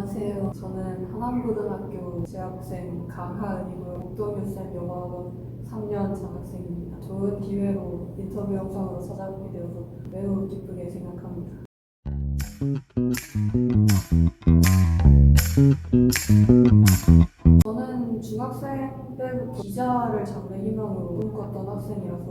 안녕하세요. 저는 하남고등학교 재학생 강하은이고요. 목동유쌤 영어학원 3년 장학생입니다. 좋은 기회로 인터뷰 영상으로 찾아뵙게 되어서 매우 기쁘게 생각합니다. 저는 중학생 때부터 기자를 장래 희망으로 꿈꿨던 학생이라서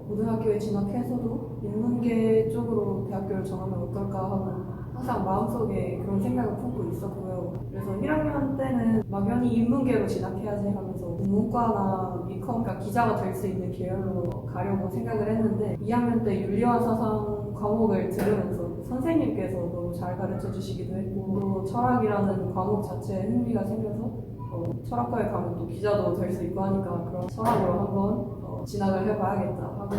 고등학교에 진학해서도 인문계 쪽으로 대학교를 정하면 어떨까 하고 항상 마음속에 그런 생각을 품고 있었고요. 그래서 1학년 때는 막연히 인문계로 진학해야지 하면서 문과나 미컴, 기자가 될 수 있는 계열로 가려고 생각을 했는데 2학년 때 윤리와 사상 과목을 들으면서 선생님께서 너무 잘 가르쳐 주시기도 했고 또 철학이라는 과목 자체에 흥미가 생겨서 철학과에 가면 또 기자도 될 수 있고 하니까 그런 철학으로 한번 진학을 해봐야겠다 하고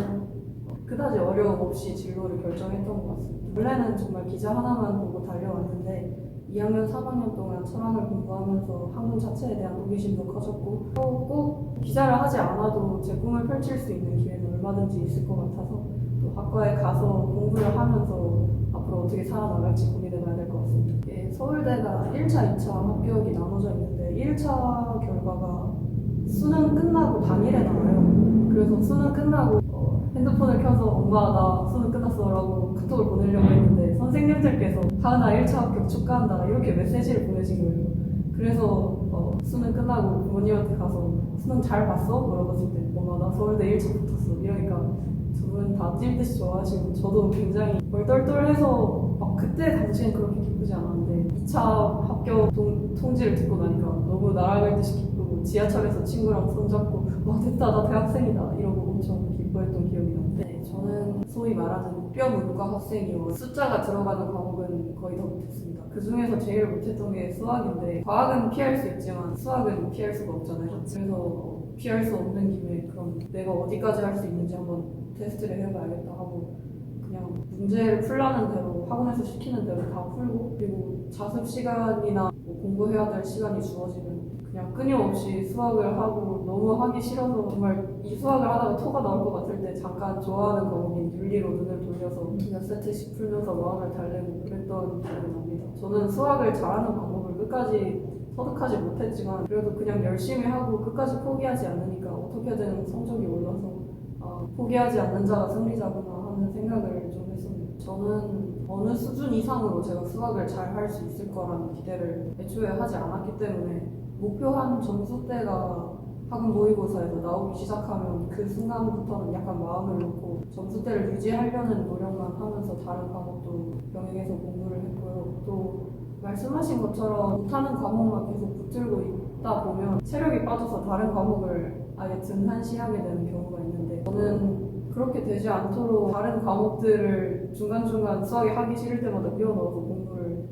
그다지 어려움 없이 진로를 결정했던 것 같습니다. 원래는 정말 기자 하나만 보고 달려왔는데 2학년, 3학년 동안 철학을 공부하면서 학문 자체에 대한 호기심도 커졌고 또 꼭 기자를 하지 않아도 제 꿈을 펼칠 수 있는 기회는 얼마든지 있을 것 같아서 또 학과에 가서 공부를 하면서 앞으로 어떻게 살아나갈지 고민해봐야 될 것 같습니다. 서울대가 1차, 2차 합격이 나눠져 있는데 1차 결과가 수능 끝나고 당일에 나와요. 그래서 수능 끝나고 핸드폰을 켜서 엄마 나 수능 끝났어 라고 카톡을 보내려고 했는데 선생님들께서 하은아 1차 합격 축하한다 이렇게 메시지를 보내신 거예요. 그래서 수능 끝나고 부모님한테 가서 수능 잘 봤어? 물어봤을 때 엄마 나 서울대 1차 붙었어 이러니까 두 분 다 찔듯이 좋아하시고 저도 굉장히 얼떨떨해서 막 그때 당시엔 그렇게 기쁘지 않았는데 2차 합격 통지를 듣고 나니까 너무 날아갈 듯이 기쁘고 지하철에서 친구랑 손잡고 와 됐다 나 대학생이다 이러고 엄청 기뻐했던 기억이 나는데 저는 소위 말하는 뼈문과 학생이요 숫자가 들어가는 과목은 거의 다 못했습니다. 그 중에서 제일 못했던 게 수학인데 과학은 피할 수 있지만 수학은 피할 수가 없잖아요. 그래서 피할 수 없는 김에 그럼 내가 어디까지 할 수 있는지 한번 테스트를 해봐야겠다 하고 그냥 문제를 풀라는 대로 학원에서 시키는 대로 다 풀고 그리고 자습 시간이나 뭐 공부해야 될 시간이 주어지면 그냥 끊임없이 수학을 하고 너무 하기 싫어서 정말 이 수학을 하다가 토가 나올 것 같을 때 잠깐 좋아하는 과목인 윤리로 눈을 돌려서 몇 세트씩 풀면서 마음을 달래고 그랬던 기억이 납니다. 저는 수학을 잘하는 과목을 끝까지 터득하지 못했지만 그래도 그냥 열심히 하고 끝까지 포기하지 않으니까 어떻게든 성적이 올라서 포기하지 않는 자가 승리자구나 하는 생각을 좀 했습니다. 저는 어느 수준 이상으로 제가 수학을 잘 할 수 있을 거라는 기대를 애초에 하지 않았기 때문에 목표한 점수대가 학원 모의고사에서 나오기 시작하면 그 순간부터는 약간 마음을 놓고 점수대를 유지하려는 노력만 하면서 다른 과목도 병행해서 공부를 했고요. 또 말씀하신 것처럼 못하는 과목만 계속 붙들고 있다 보면 체력이 빠져서 다른 과목을 아예 등한시하게 되는 경우가 있는데 저는 그렇게 되지 않도록 다른 과목들을 중간중간 수학이 하기 싫을 때마다 끼워넣어서 공부를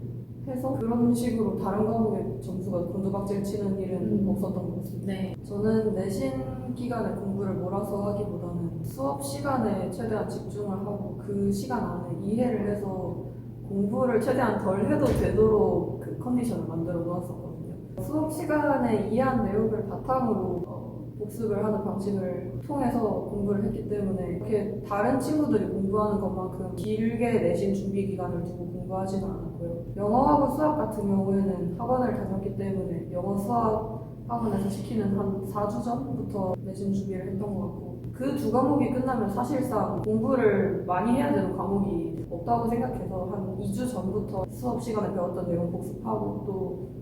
해서 그런 식으로 다른 과목의 점수가 곤두박질 치는 일은 없었던 것 같습니다. 네. 저는 내신 기간에 공부를 몰아서 하기보다는 수업 시간에 최대한 집중을 하고 그 시간 안에 이해를 해서 공부를 최대한 덜 해도 되도록 그 컨디션을 만들어 놓았었거든요. 수업 시간에 이해한 내용을 바탕으로 복습을 하는 방식을 통해서 공부를 했기 때문에 이렇게 다른 친구들이 공부하는 것만큼 길게 내신 준비 기간을 두고 공부하지는 않았고요. 영어하고 수학 같은 경우에는 학원을 다녔기 때문에 영어 수학 학원에서 시키는 한 4주 전부터 내신 준비를 했던 것 같고 그 두 과목이 끝나면 사실상 공부를 많이 해야 되는 과목이 없다고 생각해서 한 2주 전부터 수업 시간에 배웠던 내용 복습하고 또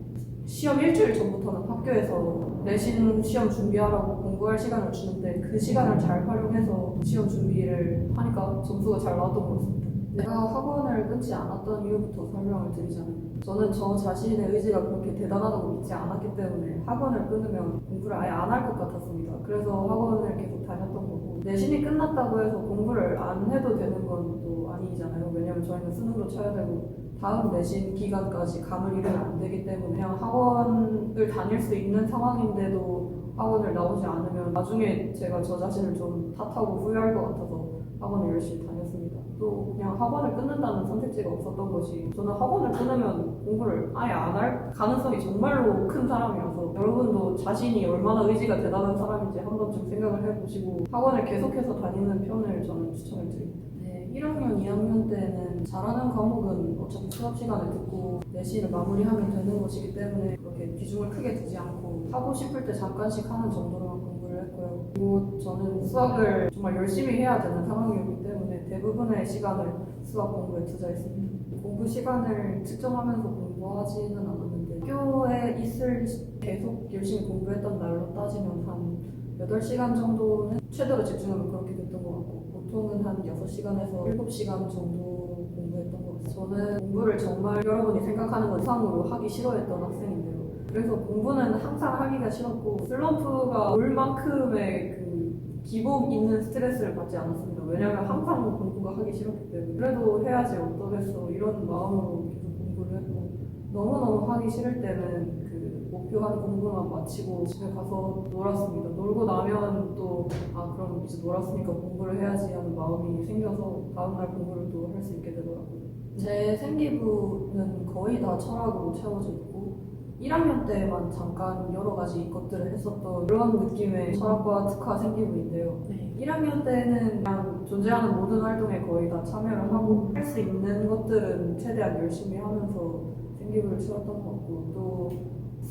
시험 일주일 전부터는 학교에서 내신 시험 준비하라고 공부할 시간을 주는데 그 시간을 잘 활용해서 시험 준비를 하니까 점수가 잘 나왔던 것 같습니다. 내가 학원을 끊지 않았던 이유부터 설명을 드리자면 저는 저 자신의 의지가 그렇게 대단하다고 믿지 않았기 때문에 학원을 끊으면 공부를 아예 안 할 것 같았습니다. 그래서 학원을 계속 다녔던 거고 내신이 끝났다고 해서 공부를 안 해도 되는 건 또 아니잖아요. 왜냐면 저희는 수능도 쳐야 되고 다음 내신 기간까지 감을 잃으면 안 되기 때문에 그냥 학원을 다닐 수 있는 상황인데도 학원을 나오지 않으면 나중에 제가 저 자신을 좀 탓하고 후회할 것 같아서 학원을 열심히 다녔습니다. 또 그냥 학원을 끊는다는 선택지가 없었던 것이 저는 학원을 끊으면 공부를 아예 안 할 가능성이 정말로 큰 사람이어서 여러분도 자신이 얼마나 의지가 대단한 사람인지 한 번쯤 생각을 해보시고 학원을 계속해서 다니는 편을 저는 추천을 드립니다. 네, 1학년, 2학년 때는 잘하는 과목은 어차피 수업 시간에 듣고 내신을 마무리하면 되는 것이기 때문에 그렇게 비중을 크게 두지 않고 하고 싶을 때 잠깐씩 하는 정도로만 공부를 했고요. 그리고 저는 수학을 정말 열심히 해야 되는 상황이었기 때문에 대부분의 시간을 수학 공부에 투자했습니다. 공부 시간을 측정하면서 공부하지는 않았는데 학교에 있을 계속 열심히 공부했던 날로 따지면 한 8시간 정도는 최대로 집중하면 그렇게 됐던 것 같고 보통은 한 6시간에서 7시간 정도 공부했던 것 같아요. 저는 공부를 정말 여러분이 생각하는 것 이상으로 하기 싫어했던 학생인데요. 그래서 공부는 항상 하기가 싫었고 슬럼프가 올 만큼의 그 기복 있는 스트레스를 받지 않았습니다. 왜냐하면 항상 공부가 하기 싫었기 때문에 그래도 해야지 어떠겠어 이런 마음으로 계속 공부를 했고 너무너무 하기 싫을 때는 그 목표한 공부만 마치고 집에 가서 놀았습니다. 놀고 나면 또 그럼 이제 놀았으니까 공부를 해야지 하는 마음이 생겨서 다음날 공부를 또 할 수 있게 되더라고요. 제 생기부는 거의 다 철학으로 채워져 있고 1학년 때만 잠깐 여러 가지 것들을 했었던 그런 느낌의 철학과 특화 생기부인데요. 1학년 때는 그냥 존재하는 모든 활동에 거의 다 참여를 하고 할 수 있는 것들은 최대한 열심히 하면서 생기부를 채웠던 것 같고 또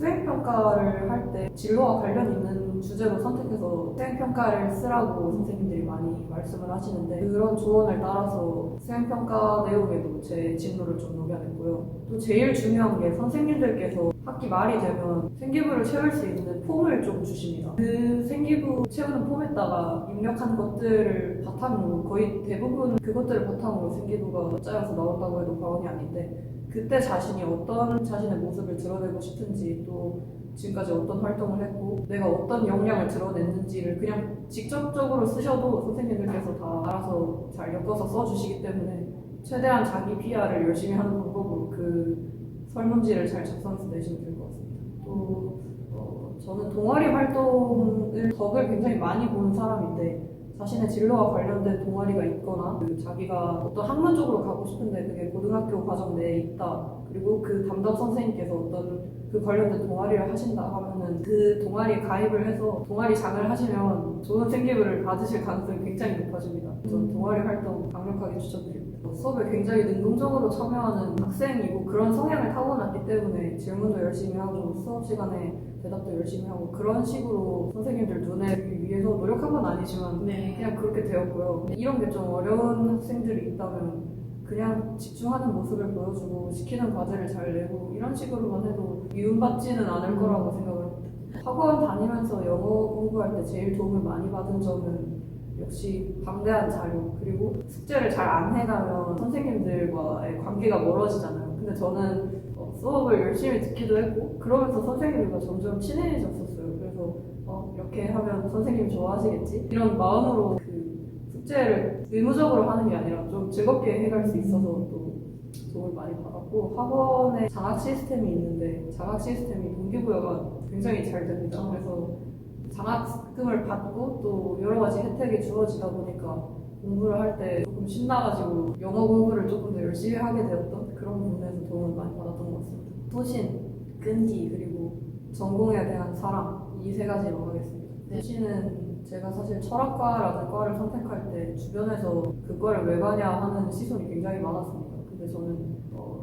수행평가를 할 때 진로와 관련 있는 주제로 선택해서 수행평가를 쓰라고 선생님들이 많이 말씀을 하시는데 그런 조언을 따라서 수행평가 내용에도 제 진로를 좀 녹여냈고요. 또 제일 중요한 게 선생님들께서 학기 말이 되면 생기부를 채울 수 있는 폼을 좀 주십니다. 그 생기부 채우는 폼에다가 입력한 것들을 바탕으로 거의 대부분 그것들을 바탕으로 생기부가 짜여서 나온다고 해도 과언이 아닌데 그때 자신이 어떤 자신의 모습을 드러내고 싶은지 또 지금까지 어떤 활동을 했고 내가 어떤 역량을 드러냈는지를 그냥 직접적으로 쓰셔도 선생님들께서 다 알아서 잘 엮어서 써주시기 때문에 최대한 자기 PR을 열심히 하는 방법으로 그 설문지를 잘 작성해서 내시면 될 것 같습니다. 또 저는 동아리 활동을 덕을 굉장히 많이 본 사람인데 자신의 진로와 관련된 동아리가 있거나 자기가 어떤 학문 쪽으로 가고 싶은데 그게 고등학교 과정 내에 있다 그리고 그 담당 선생님께서 어떤 그 관련된 동아리를 하신다 하면은 그 동아리에 가입을 해서 동아리장을 하시면 좋은 생기부를 받으실 가능성이 굉장히 높아집니다. 저는 동아리 활동 강력하게 추천드립니다. 수업에 굉장히 능동적으로 참여하는 학생이고 그런 성향을 타고났기 때문에 질문도 열심히 하고 수업 시간에 대답도 열심히 하고 그런 식으로 선생님들 눈에 위해서 노력한 건 아니지만 그냥 그렇게 되었고요. 이런 게 좀 어려운 학생들이 있다면 그냥 집중하는 모습을 보여주고 시키는 과제를 잘 내고 이런 식으로만 해도 미움받지는 않을 거라고 생각을 합니다. 학원 다니면서 영어 공부할 때 제일 도움을 많이 받은 점은 역시 방대한 자료 그리고 숙제를 잘 안 해가면 선생님들과의 관계가 멀어지잖아요. 근데 저는 수업을 열심히 듣기도 했고 그러면서 선생님들과 점점 친해졌었어요. 그래서 이렇게 하면 선생님이 좋아하시겠지? 이런 마음으로 그 숙제를 의무적으로 하는 게 아니라 좀 즐겁게 해갈 수 있어서 또 도움을 많이 받았고 학원에 장학 시스템이 있는데 장학 시스템이 동기부여가 굉장히 잘 됩니다. 그래서 장학금을 받고 또 여러 가지 혜택이 주어지다 보니까 공부를 할 때 조금 신나가지고 영어 공부를 조금 더 열심히 하게 되었던 그런 부분에서 도움을 많이 받았던 것 같습니다. 소신, 끈기, 그리고 전공에 대한 사랑 이 세 가지로 하겠습니다. 소신은 제가 사실 철학과라는 과를 선택할 때 주변에서 그 과를 왜 가냐 하는 시선이 굉장히 많았습니다. 근데 저는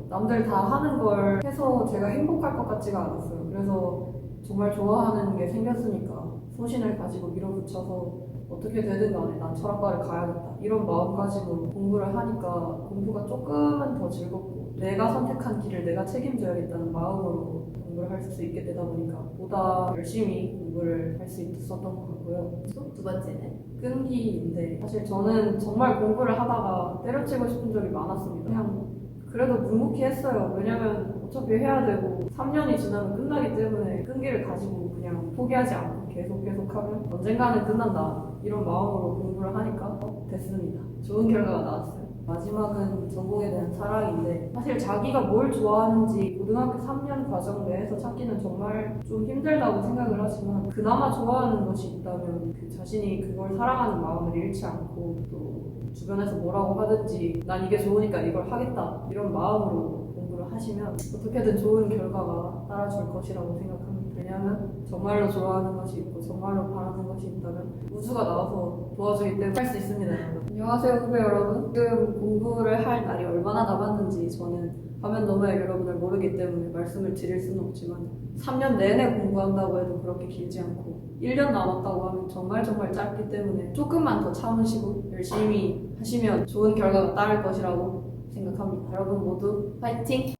남들 다 하는 걸 해서 제가 행복할 것 같지가 않았어요. 그래서 정말 좋아하는 게 생겼으니까 소신을 가지고 밀어붙여서 어떻게 되든 간에 난 철학과를 가야겠다 이런 마음가짐으로 공부를 하니까 공부가 조금은 더 즐겁고 내가 선택한 길을 내가 책임져야겠다는 마음으로 공부를 할 수 있게 되다 보니까 보다 열심히 공부를 할 수 있었던 것 같고요. 두 번째는 끈기인데 사실 저는 정말 공부를 하다가 때려치고 싶은 적이 많았습니다. 그냥 그래도 묵묵히 했어요. 왜냐면 어차피 해야 되고 3년이 지나면 끝나기 때문에 끈기를 가지고 그냥 포기하지 않고 계속하면 언젠가는 끝난다 이런 마음으로 공부를 하니까 됐습니다. 좋은 결과가 나왔어요. 마지막은 전공에 대한 사랑인데 사실 자기가 뭘 좋아하는지 고등학교 3년 과정 내에서 찾기는 정말 좀 힘들다고 생각을 하지만 그나마 좋아하는 것이 있다면 그 자신이 그걸 사랑하는 마음을 잃지 않고 또 주변에서 뭐라고 하든지 난 이게 좋으니까 이걸 하겠다 이런 마음으로 공부를 하시면 어떻게든 좋은 결과가 따라줄 것이라고 생각합니다. 왜냐하면 정말로 좋아하는 것이 있고 정말로 바라는 것이 있다면 우주가 나와서 도와주기 때문에 할 수 있습니다. 여러분. 안녕하세요 후배 여러분. 지금 공부를 할 날이 얼마나 남았는지 저는 화면 너머의 여러분을 모르기 때문에 말씀을 드릴 수는 없지만 3년 내내 공부한다고 해도 그렇게 길지 않고 1년 남았다고 하면 정말 짧기 때문에 조금만 더 참으시고 열심히 하시면 좋은 결과가 따를 것이라고 생각합니다. 여러분 모두 파이팅!